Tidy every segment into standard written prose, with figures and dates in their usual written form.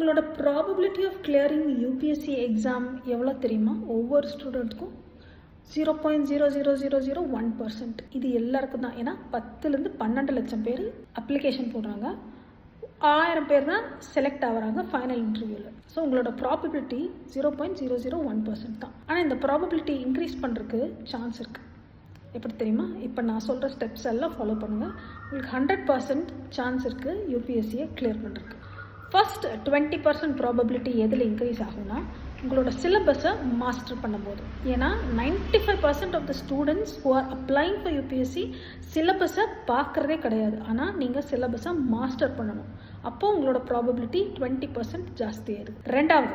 உங்களோட probability of clearing UPSC exam எவ்வளோ தெரியுமா? ஒவ்வொரு ஸ்டூடெண்ட்டுக்கும் 0.00001%. இது எல்லாருக்கும் தான். ஏன்னா 10-12 லட்சம் பேர் அப்ளிகேஷன் போடுறாங்க, 1000 பேர் தான் செலக்ட் ஆகிறாங்க ஃபைனல் இன்டர்வியூவில். ஸோ உங்களோட ப்ராபபிலிட்டி 0.001% தான். ஆனால் இந்த ப்ராபபிலிட்டி இன்க்ரீஸ் பண்ணுறதுக்கு சான்ஸ் இருக்குது. எப்படி தெரியுமா? இப்போ நான் சொல்கிற ஸ்டெப்ஸ் எல்லாம் ஃபாலோ பண்ணுங்கள். உங்களுக்கு 100% சான்ஸ் இருக்குது யூபிஎஸ்சியை கிளியர் பண்ணுறதுக்கு. ஃபர்ஸ்ட் 20% ப்ராபபிலிட்டி எதில் இன்க்ரீஸ் ஆகும்னா, உங்களோட சிலபஸை மாஸ்டர் பண்ணும்போது. ஏன்னா 95% of the students who are applying for UPSC சிலபஸை பார்க்குறதே கிடையாது. ஆனால் நீங்கள் சிலபஸை மாஸ்டர் பண்ணணும். அப்போது உங்களோட ப்ராபபிலிட்டி 20% ஜாஸ்தி ஆயிடுது. ரெண்டாவது,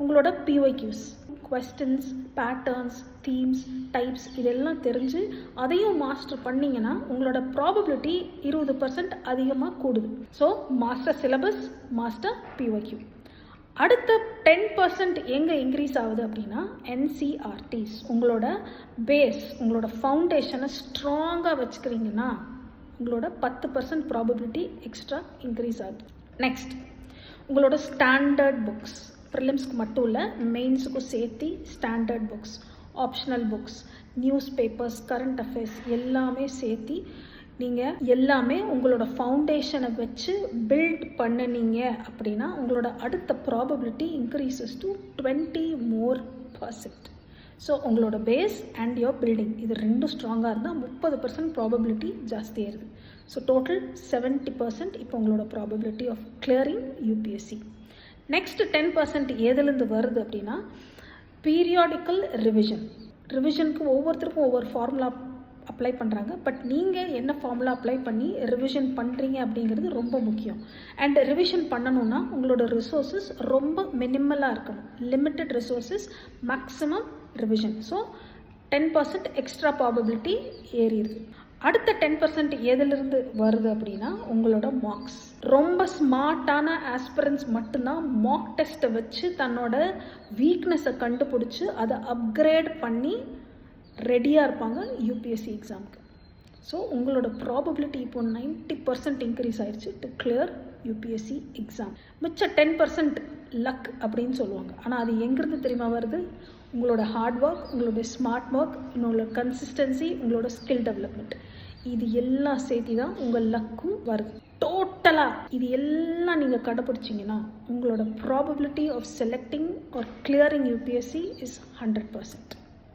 உங்களோட PYQs, questions, patterns, themes, types இதெல்லாம் தெரிஞ்சு அதையும் மாஸ்டர் பண்ணிங்கன்னா உங்களோட ப்ராபபிலிட்டி 20% அதிகமாக கூடுது. So master syllabus, master PYQ. அடுத்த 10% எங்கே இன்க்ரீஸ் ஆகுது அப்படின்னா NCERTs. உங்களோட பேஸ், உங்களோட ஃபவுண்டேஷனை ஸ்ட்ராங்காக வச்சுக்கிறீங்கன்னா உங்களோட 10% ப்ராபபிலிட்டி எக்ஸ்ட்ரா இன்க்ரீஸ் ஆகுது. நெக்ஸ்ட், உங்களோட ஸ்டாண்டர்ட் புக்ஸ், ப்ரிலிம்ஸ்க்கு மட்டும் இல்லை மெயின்ஸுக்கும் சேர்த்து standard books, optional books, news papers, current affairs எல்லாமே சேர்த்து நீங்கள் எல்லாமே உங்களோட ஃபவுண்டேஷனை வச்சு பில்ட் பண்ணினீங்க அப்படின்னா உங்களோட அடுத்த ப்ராபபிலிட்டி இன்க்ரீசஸ் டு 20%. ஸோ உங்களோட பேஸ் அண்ட் யோர் பில்டிங் இது ரெண்டும் ஸ்ட்ராங்காக இருந்தால் 30% ப்ராபபிலிட்டி ஜாஸ்தி ஆயிடுது. ஸோ டோட்டல் 70% இப்போ உங்களோட probability of clearing UPSC. Next 10% எதுலேருந்து வருது அப்படின்னா பீரியாடிக்கல் ரிவிஷனுக்கு ஒவ்வொருத்தருக்கும் ஒவ்வொரு ஃபார்முலா அப்ளை பண்ணுறாங்க. பட் நீங்கள் என்ன ஃபார்முலா அப்ளை பண்ணி ரிவிஷன் பண்ணுறீங்க அப்படிங்கிறது ரொம்ப முக்கியம். அண்ட் ரிவிஷன் பண்ணணுன்னா உங்களோட ரிசோர்ஸஸ் ரொம்ப மினிமலாக இருக்கணும். Limited resources, maximum revision. So 10% extra probability ஏறிடுது. அடுத்த 10% எதிலிருந்து வருது அப்படின்னா உங்களோட மார்க்ஸ். ரொம்ப ஸ்மார்ட்டான ஆஸ்பிரன்ஸ் மட்டும்தான் மார்க் டெஸ்ட்டை வச்சு தன்னோட வீக்னஸை கண்டுபிடிச்சி அதை அப்கிரேட் பண்ணி ரெடியாக இருப்பாங்க யூபிஎஸ்சி எக்ஸாமுக்கு. ஸோ உங்களோட ப்ராபபிலிட்டி இப்போ 90% இன்க்ரீஸ் ஆயிடுச்சு டு கிளியர் யூபிஎஸ்சி எக்ஸாம். மிச்ச 10% லக் அப்படின்னு சொல்லுவாங்க. ஆனால் அது எங்கேருந்து தெரியுமா வருது? உங்களோட ஹார்ட் ஒர்க், உங்களோட ஸ்மார்ட் ஒர்க், உங்களோட கன்சிஸ்டன்சி, உங்களோட ஸ்கில் டெவலப்மெண்ட் இது எல்லாம் சேர்த்து தான் உங்கள் லக்கும் வருது. டோட்டலாக இது எல்லாம் நீங்கள் கடைப்பிடிச்சிங்கன்னா உங்களோட probability of selecting or clearing UPSC is 100%.